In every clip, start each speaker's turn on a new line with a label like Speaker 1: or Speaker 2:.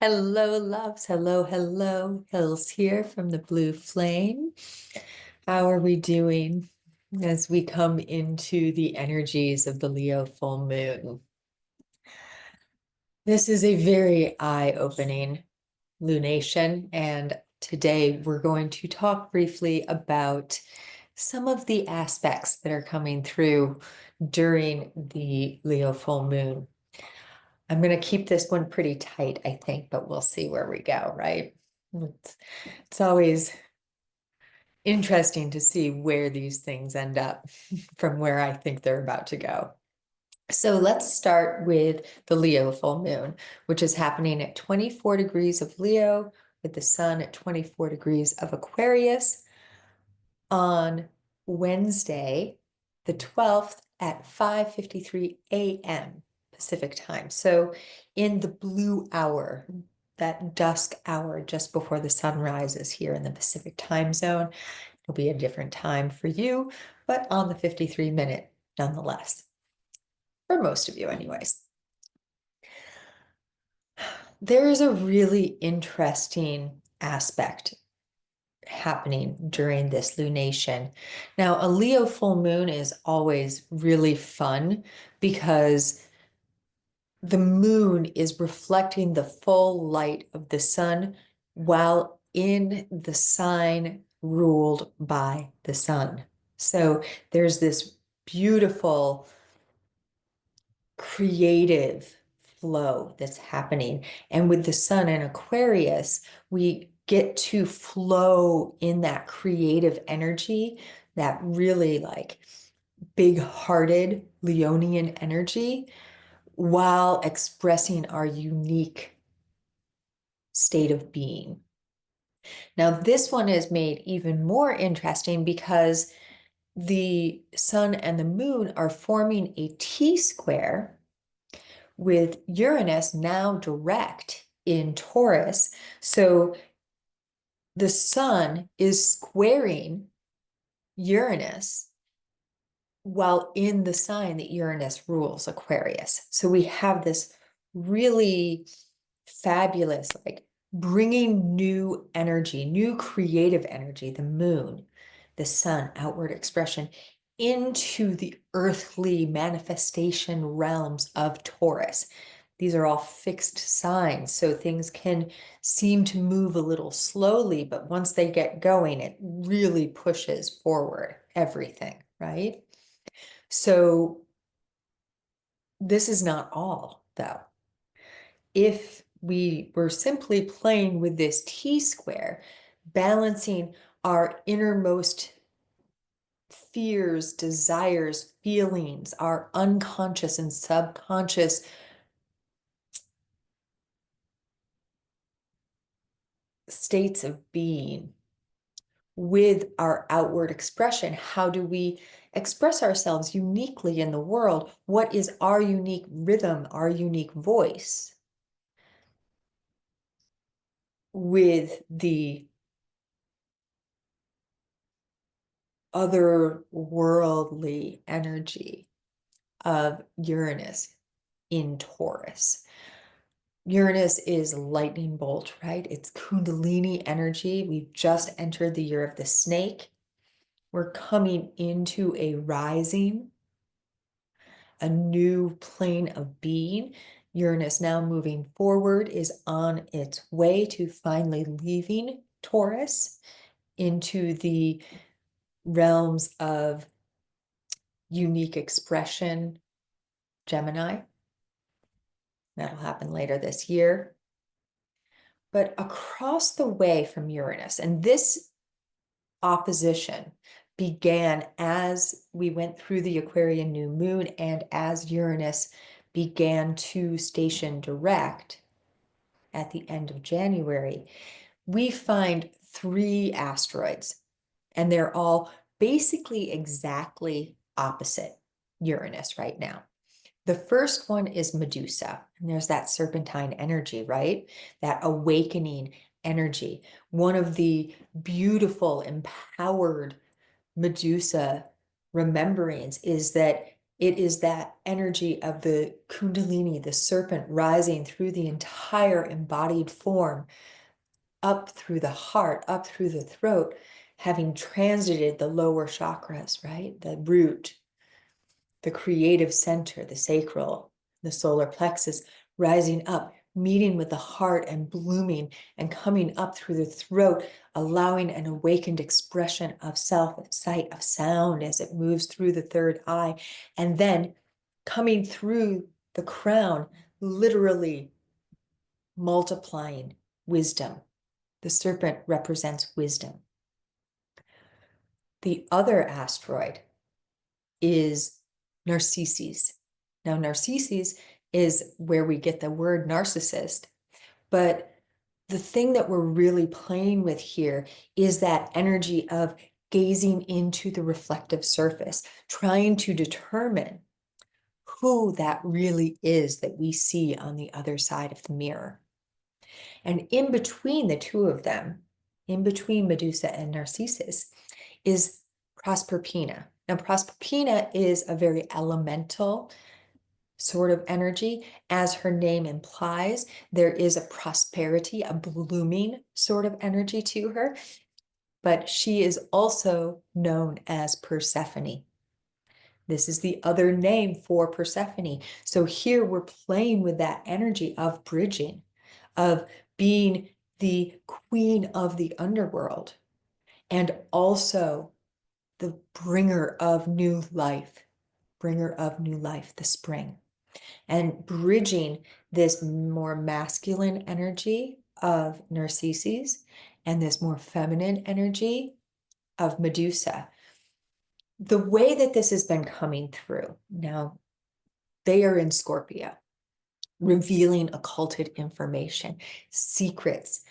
Speaker 1: Hello, loves. Hello, hello. Hills here from the Blue Flame. How are we doing as we come into the energies of the Leo full moon? This is a very eye-opening lunation, and today we're going to talk briefly about some of the aspects that are coming through during the Leo full moon. I'm going to keep this one pretty tight, I think, but we'll see where we go, right? It's always interesting to see where these things end up from where I think they're about to go. So let's start with the Leo full moon, which is happening at 24 degrees of Leo with the sun at 24 degrees of Aquarius on Wednesday, the 12th at 5:53 a.m. Pacific time. So in the blue hour, that dusk hour just before the sun rises here in the Pacific time zone. It'll be a different time for you, but on the 53-minute nonetheless, for most of you anyways. There is a really interesting aspect happening during this lunation. Now, a Leo full moon is always really fun because the moon is reflecting the full light of the sun while in the sign ruled by the sun. So there's this beautiful creative flow that's happening. And with the sun in Aquarius, we get to flow in that creative energy, that really like big-hearted Leonian energy, while expressing our unique state of being. Now, this one is made even more interesting because the sun and the moon are forming a T-square with Uranus now direct in Taurus. So the sun is squaring Uranus while in the sign that Uranus rules, Aquarius. So we have this really fabulous, like bringing new energy, new creative energy, the moon, the sun, outward expression into the earthly manifestation realms of Taurus. These are all fixed signs, so things can seem to move a little slowly, but once they get going, it really pushes forward everything, right? So this is not all, though. If we were simply playing with this T-square, balancing our innermost fears, desires, feelings, our unconscious and subconscious states of being with our outward expression. How do we express ourselves uniquely in the world? What is our unique rhythm, our unique voice? With the otherworldly energy of Uranus in Taurus. Uranus is lightning bolt, right? It's Kundalini energy. We've just entered the year of the snake. We're coming into a rising, a new plane of being. Uranus now moving forward is on its way to finally leaving Taurus into the realms of unique expression, Gemini. That'll happen later this year. But across the way from Uranus, and this opposition began as we went through the Aquarian new moon and as Uranus began to station direct at the end of January, we find 3 asteroids, and they're all basically exactly opposite Uranus right now. The first one is Medusa, and there's that serpentine energy, right? That awakening energy. One of the beautiful, empowered Medusa rememberings is that It is that energy of the Kundalini, the serpent, rising through the entire embodied form, up through the heart, up through the throat, having transited the lower chakras, right? The root, the creative center, the sacral, the solar plexus, rising up, meeting with the heart and blooming and coming up through the throat, allowing an awakened expression of self, of sight, of sound as it moves through the third eye, and then coming through the crown, literally multiplying wisdom. The serpent represents wisdom. The other asteroid is Narcissus. Now, Narcissus is where we get the word narcissist, but the thing that we're really playing with here is that energy of gazing into the reflective surface, trying to determine who that really is that we see on the other side of the mirror. And in between the two of them, in between Medusa and Narcissus, is Proserpina. Now, Proserpina is a very elemental sort of energy. As her name implies, there is a prosperity, a blooming sort of energy to her, but she is also known as Persephone. This is the other name for Persephone. So here we're playing with that energy of bridging, of being the queen of the underworld, and also the bringer of new life, the spring, and bridging this more masculine energy of Narcissus and this more feminine energy of Medusa. The way that this has been coming through, now they are in Scorpio, revealing occulted information, secrets,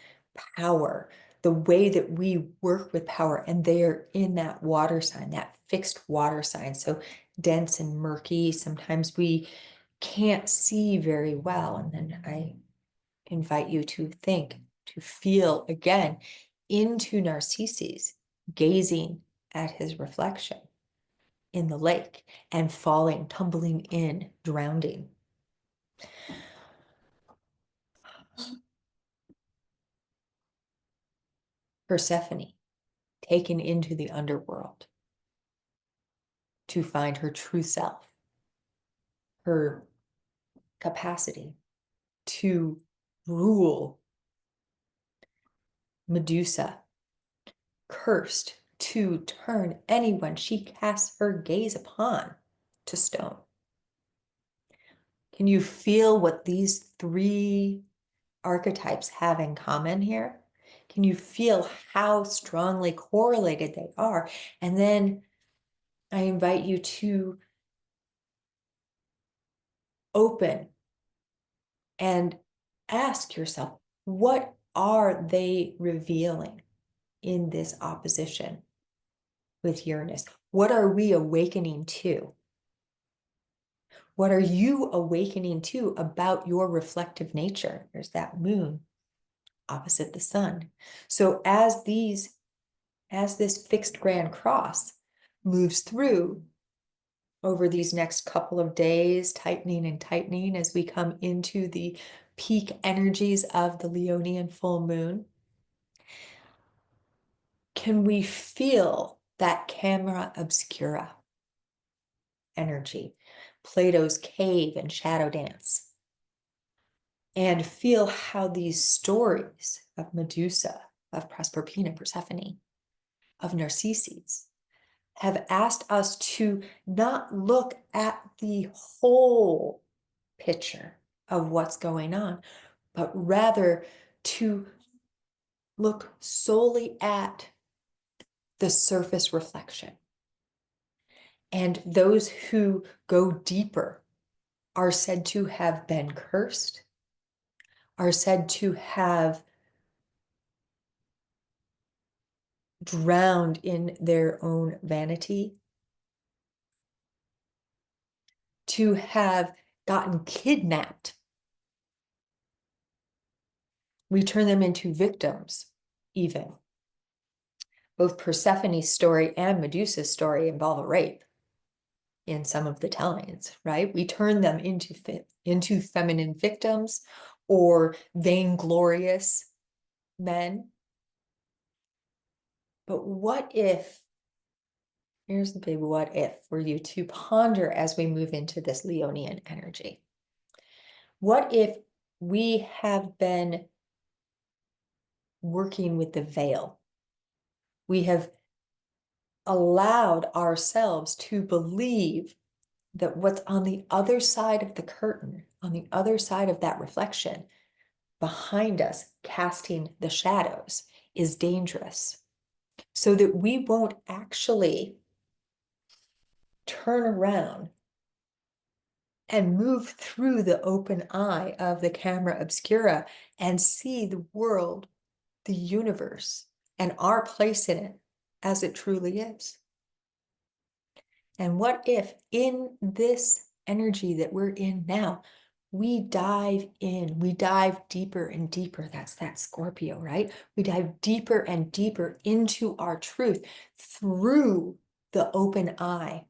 Speaker 1: power, the way that we work with power, and they are in that water sign, that fixed water sign, so dense and murky. Sometimes we can't see very well, and then I invite you to think, to feel again into Narcissus, gazing at his reflection in the lake and falling, tumbling in, drowning. Persephone, taken into the underworld to find her true self, her capacity to rule. Medusa, cursed to turn anyone she casts her gaze upon to stone. Can you feel what these three archetypes have in common here? Can you feel how strongly correlated they are? And then I invite you to open and ask yourself, what are they revealing in this opposition with Uranus? What are we awakening to? What are you awakening to about your reflective nature? There's that moon opposite the sun. So as this fixed grand cross moves through over these next couple of days, tightening and tightening as we come into the peak energies of the Leonian full moon, can we feel that camera obscura energy, Plato's cave and shadow dance, and feel how these stories of Medusa, of Proserpina, Persephone, of Narcissus have asked us to not look at the whole picture of what's going on, but rather to look solely at the surface reflection. And those who go deeper are said to have been cursed, are said to have drowned in their own vanity, to have gotten kidnapped. We turn them into victims, even. Both Persephone's story and Medusa's story involve a rape. in some of the tellings, right? We turn them into feminine victims or vainglorious men. But what if, here's the big what if for you to ponder as we move into this Leonian energy. What if we have been working with the veil? We have allowed ourselves to believe that what's on the other side of the curtain, on the other side of that reflection, behind us, casting the shadows, is dangerous. So that we won't actually turn around and move through the open eye of the camera obscura and see the world, the universe, and our place in it as it truly is. And what if in this energy that we're in now, we dive in, we dive deeper and deeper. That's that Scorpio, right? We dive deeper and deeper into our truth through the open eye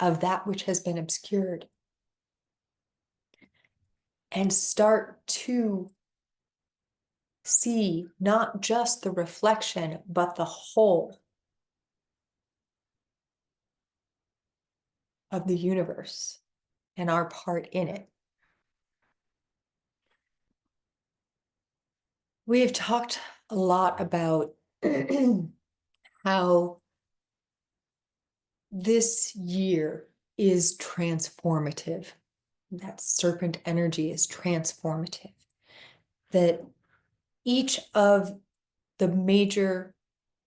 Speaker 1: of that which has been obscured, and start to see not just the reflection, but the whole of the universe and our part in it. We have talked a lot about how this year is transformative. That serpent energy is transformative. That each of the major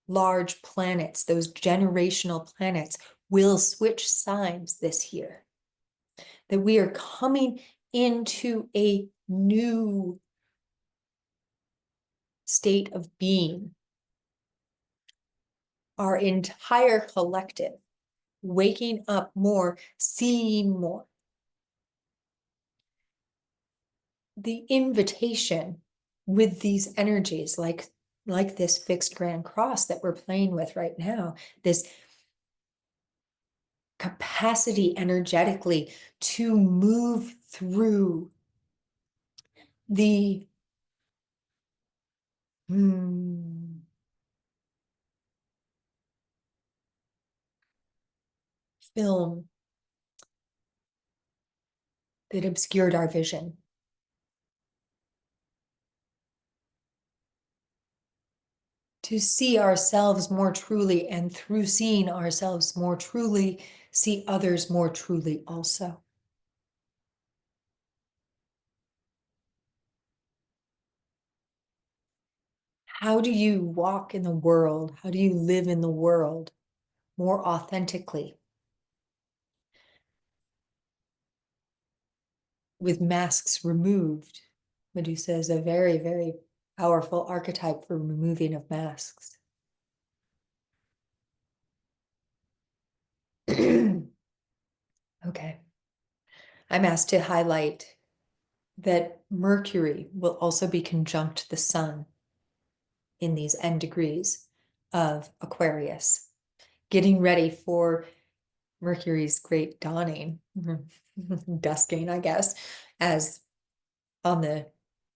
Speaker 1: large planets, those generational planets, will switch signs this year. That we are coming into a new state of being. Our entire collective waking up more, seeing more. The invitation with these energies, like this fixed grand cross that we're playing with right now, this capacity energetically to move through the film that obscured our vision. To see ourselves more truly, and through seeing ourselves more truly, see others more truly also. How do you walk in the world? How do you live in the world more authentically? With masks removed. Medusa is a very, very powerful archetype for removing of masks. Okay. I'm asked to highlight that Mercury will also be conjunct the sun in these end degrees of Aquarius, getting ready for Mercury's great dawning, dusking, I guess, as on the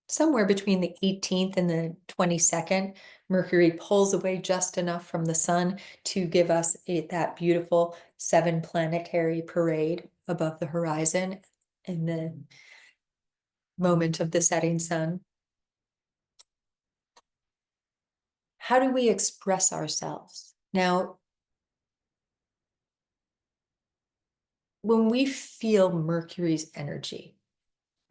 Speaker 1: somewhere between the 18th and the 22nd, Mercury pulls away just enough from the sun to give us that beautiful 7-planetary parade above the horizon in the moment of the setting sun. How do we express ourselves? Now, when we feel Mercury's energy,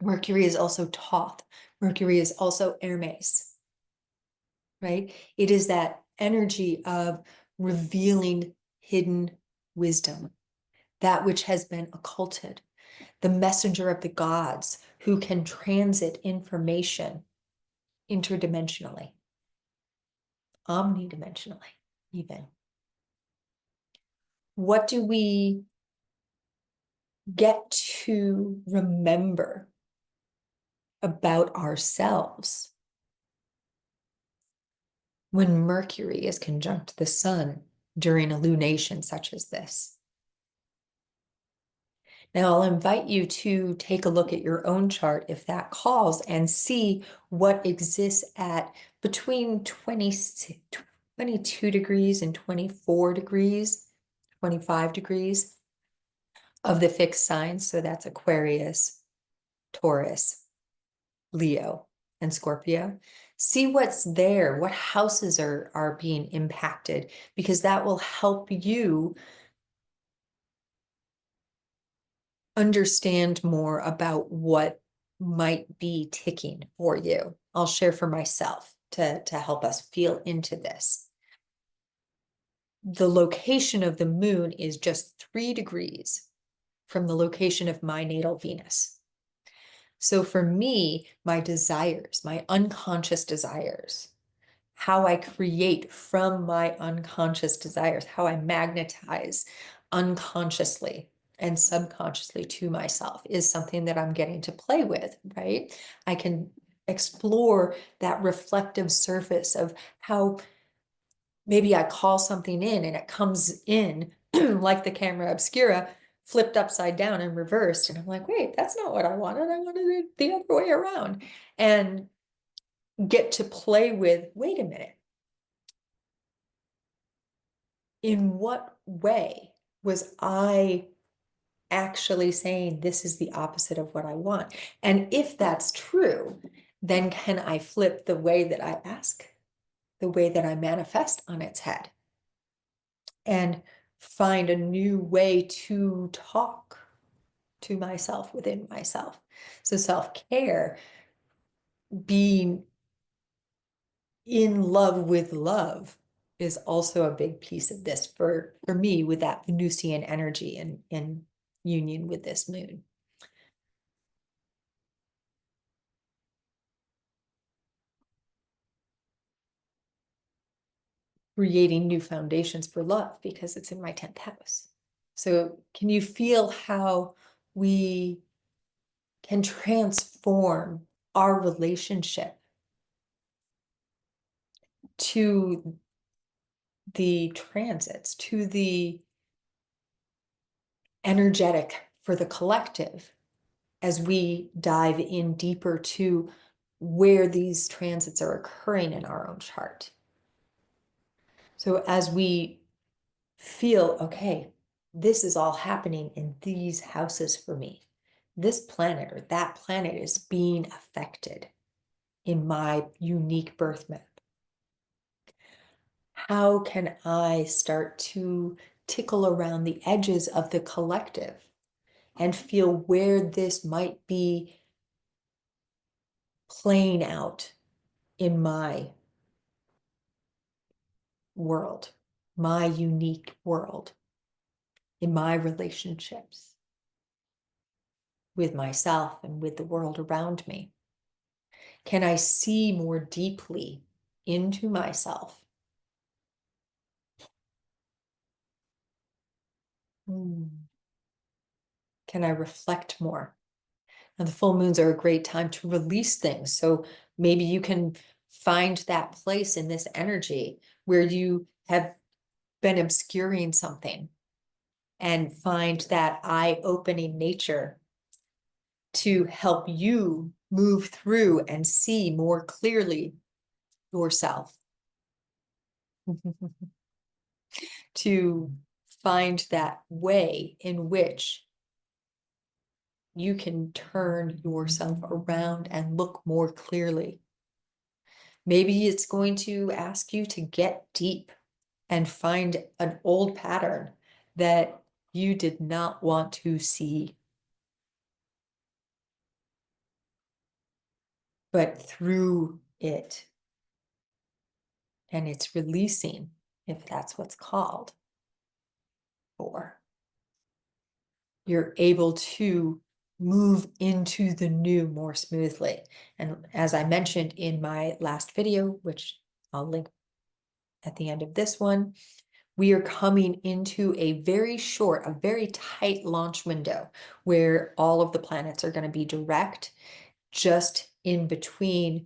Speaker 1: Mercury is also Thoth. Mercury is also Hermes, right? It is that energy of revealing hidden wisdom, that which has been occulted, the messenger of the gods who can transit information interdimensionally, omnidimensionally, even. What do we get to remember about ourselves when Mercury is conjunct the sun during a lunation such as this? Now, I'll invite you to take a look at your own chart if that calls and see what exists at between 22 degrees and 24 degrees, 25 degrees of the fixed signs. So that's Aquarius, Taurus, Leo, and Scorpio. See what's there, what houses are being impacted, because that will help you understand more about what might be ticking for you. I'll share for myself to help us feel into this. The location of the moon is just 3 degrees from the location of my natal Venus. So for me, my desires, my unconscious desires, how I create from my unconscious desires, how I magnetize unconsciously and subconsciously to myself is something that I'm getting to play with, right? I can explore that reflective surface of how maybe I call something in and it comes in like the camera obscura, flipped upside down and reversed. And I'm like, wait, that's not what I wanted. I wanted it the other way around. And get to play with, wait a minute, in what way was I actually saying this is the opposite of what I want? And if that's true, then can I flip the way that I ask, the way that I manifest on its head, and find a new way to talk to myself within myself? So self-care, being in love with love, is also a big piece of this for me, with that Venusian energy and in union with this moon. Creating new foundations for love because it's in my 10th house. So can you feel how we can transform our relationship to the transits, to the energetic for the collective, as we dive in deeper to where these transits are occurring in our own chart? So as we feel, okay, this is all happening in these houses for me, this planet or that planet is being affected in my unique birth map, how can I start to tickle around the edges of the collective and feel where this might be playing out in my world, my unique world, in my relationships with myself and with the world around me? Can I see more deeply into myself? Can I reflect more? And the full moons are a great time to release things. So maybe you can find that place in this energy where you have been obscuring something and find that eye-opening nature to help you move through and see more clearly yourself. To find that way in which you can turn yourself around and look more clearly. Maybe it's going to ask you to get deep and find an old pattern that you did not want to see. But through it, and it's releasing, if that's what's called for, you're able to move into the new more smoothly. And as I mentioned in my last video, which I'll link at the end of this one, we are coming into a very short, a very tight launch window where all of the planets are going to be direct, just in between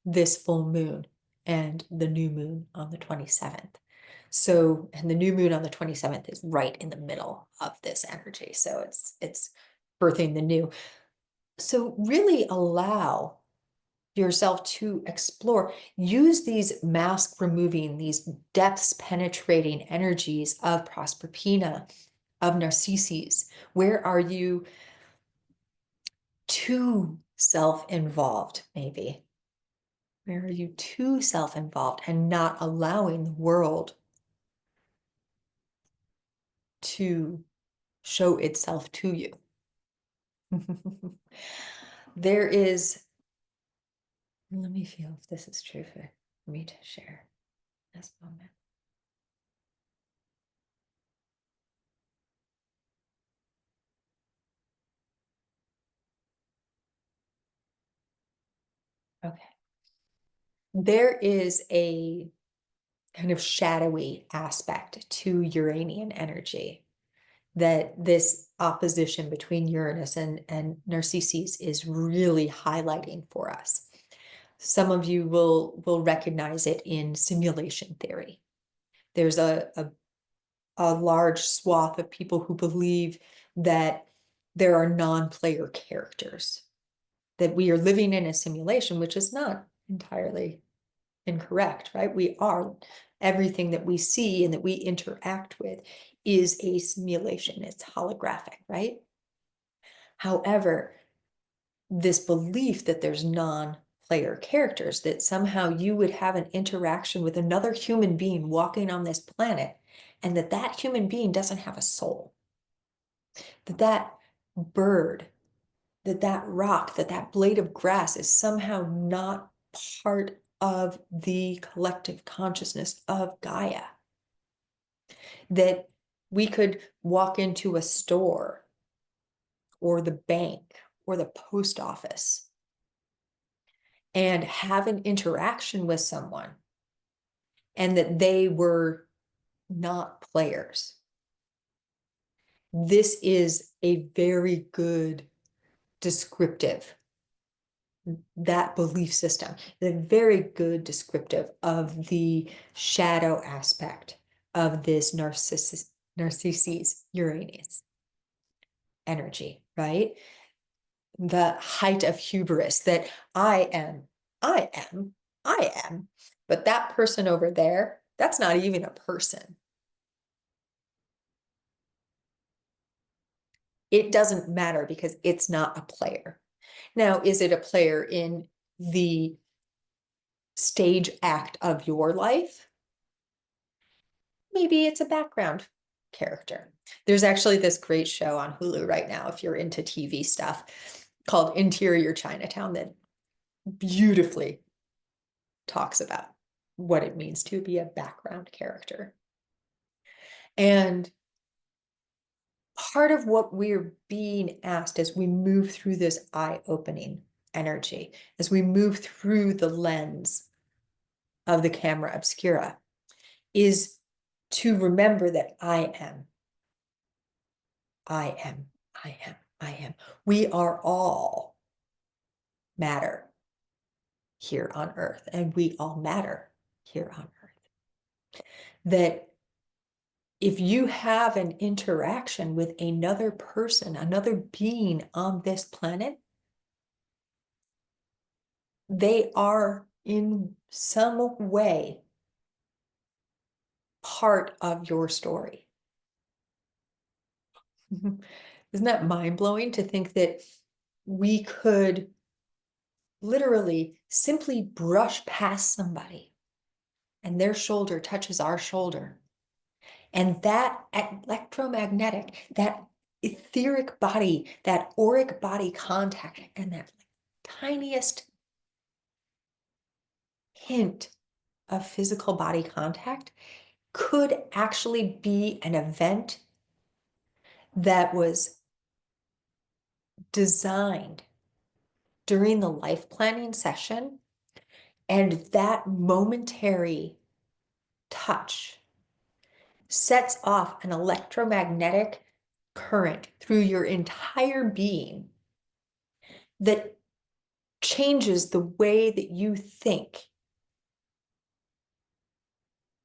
Speaker 1: this full moon and the new moon on the 27th. So, and the new moon on the 27th is right in the middle of this energy. So it's birthing the new. So really allow yourself to explore, use these mask removing, these depths penetrating energies of Proserpina, of Narcissus. Where are you too self-involved, maybe? Where are you too self-involved and not allowing the world to show itself to you? There is, let me feel if this is true for me to share this moment. Okay. There is a kind of shadowy aspect to Uranian energy, that this opposition between Uranus and Narcissus is really highlighting for us. Some of you will recognize it in simulation theory. There's a large swath of people who believe that there are non-player characters, that we are living in a simulation, which is not entirely incorrect, right? We are, everything that we see and that we interact with is a simulation. It's holographic, right? However, this belief that there's non-player characters, that somehow you would have an interaction with another human being walking on this planet, and that that human being doesn't have a soul, that that bird, that that rock, that that blade of grass is somehow not part of the collective consciousness of Gaia. That we could walk into a store or the bank or the post office and have an interaction with someone, and that they were not players. This is a very good descriptive, that belief system, the very good descriptive of the shadow aspect of this Narcissus Uranus energy, right? The height of hubris, that I am, I am, I am, but that person over there, that's not even a person. It doesn't matter because it's not a player. Now, is it a player in the stage act of your life? Maybe it's a background character. There's actually this great show on Hulu right now, if you're into TV stuff, called Interior Chinatown, that beautifully talks about what it means to be a background character. And part of what we're being asked as we move through this eye-opening energy, as we move through the lens of the camera obscura, is to remember that I am, I am, I am, I am. We are all matter here on Earth, and we all matter here on Earth. That if you have an interaction with another person, another being on this planet, they are in some way part of your story. Isn't that mind-blowing to think that we could literally simply brush past somebody and their shoulder touches our shoulder, and that electromagnetic, that etheric body, that auric body contact, and that tiniest hint of physical body contact could actually be an event that was designed during the life planning session, and that momentary touch sets off an electromagnetic current through your entire being that changes the way that you think.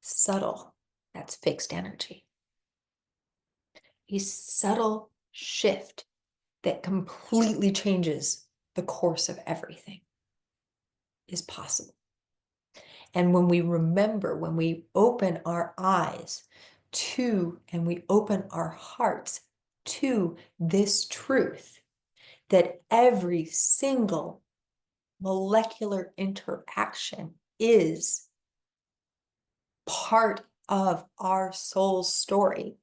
Speaker 1: Subtle, that's fixed energy. A subtle shift that completely changes the course of everything is possible. And when we remember, when we open our eyes to, and we open our hearts to this truth, that every single molecular interaction is part of our soul's story.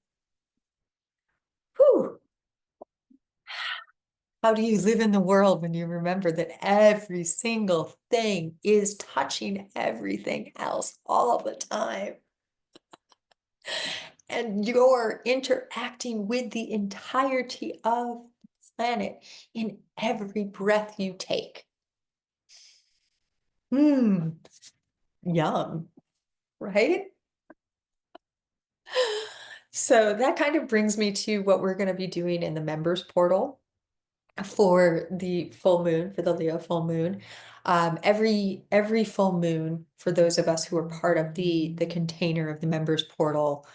Speaker 1: Whew. How do you live in the world when you remember that every single thing is touching everything else all the time? And you're interacting with the entirety of the planet in every breath you take. Yum, right? So that kind of brings me to what we're going to be doing in the members portal for the full moon, for the Leo full moon. Every full moon, for those of us who are part of the container of the members portal,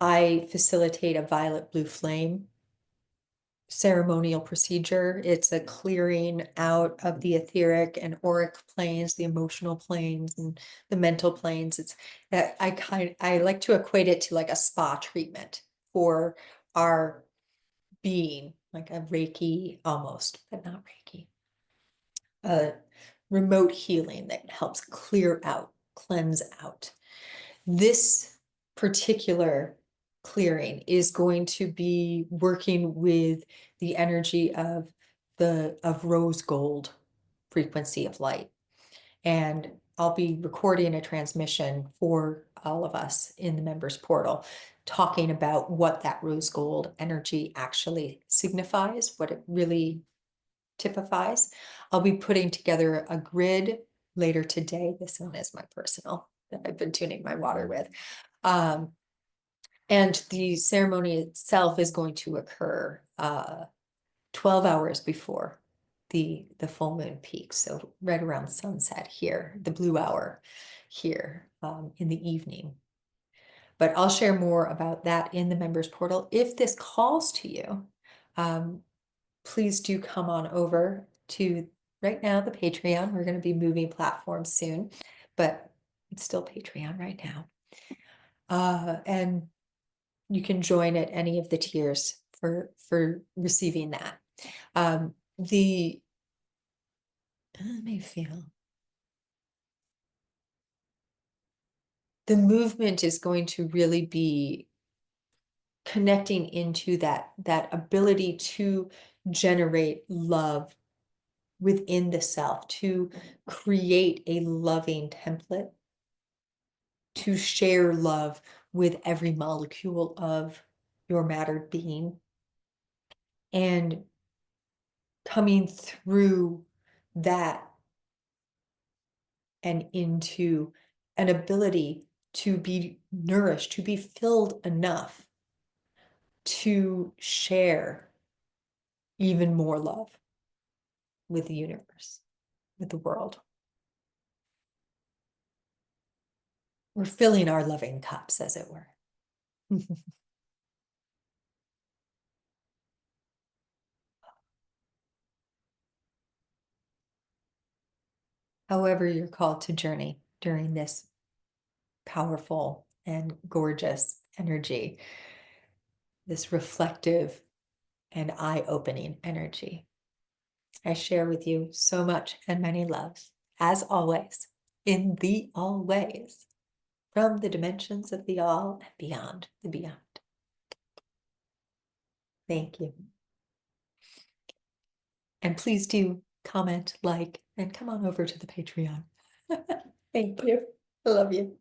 Speaker 1: I facilitate a violet blue flame ceremonial procedure. It's a clearing out of the etheric and auric planes, the emotional planes and the mental planes. It's that I like to equate it to like a spa treatment for our being, like a Reiki almost, but not Reiki. A remote healing that helps clear out, cleanse out. This particular clearing is going to be working with the energy of rose gold frequency of light. And I'll be recording a transmission for all of us in the members portal, talking about what that rose gold energy actually signifies, what it really typifies. I'll be putting together a grid later today. This one is my personal that I've been tuning my water with. And the ceremony itself is going to occur 12 hours before the full moon peak. So right around sunset here, the blue hour here in the evening. But I'll share more about that in the members portal. If this calls to you, please do come on over to right now the Patreon. We're going to be moving platforms soon, but it's still Patreon right now. And you can join at any of the tiers for receiving that. Let me feel. The movement is going to really be connecting into that ability to generate love within the self, to create a loving template, to share love with every molecule of your mattered being, and coming through that and into an ability to be nourished, to be filled enough to share even more love with the universe, with the world. We're filling our loving cups, as it were. However, you're called to journey during this powerful and gorgeous energy, this reflective and eye-opening energy. I share with you so much and many loves, as always, in the always, from the dimensions of the all and beyond the beyond. Thank you. And please do comment, like, and come on over to the Patreon. Thank you. I love you.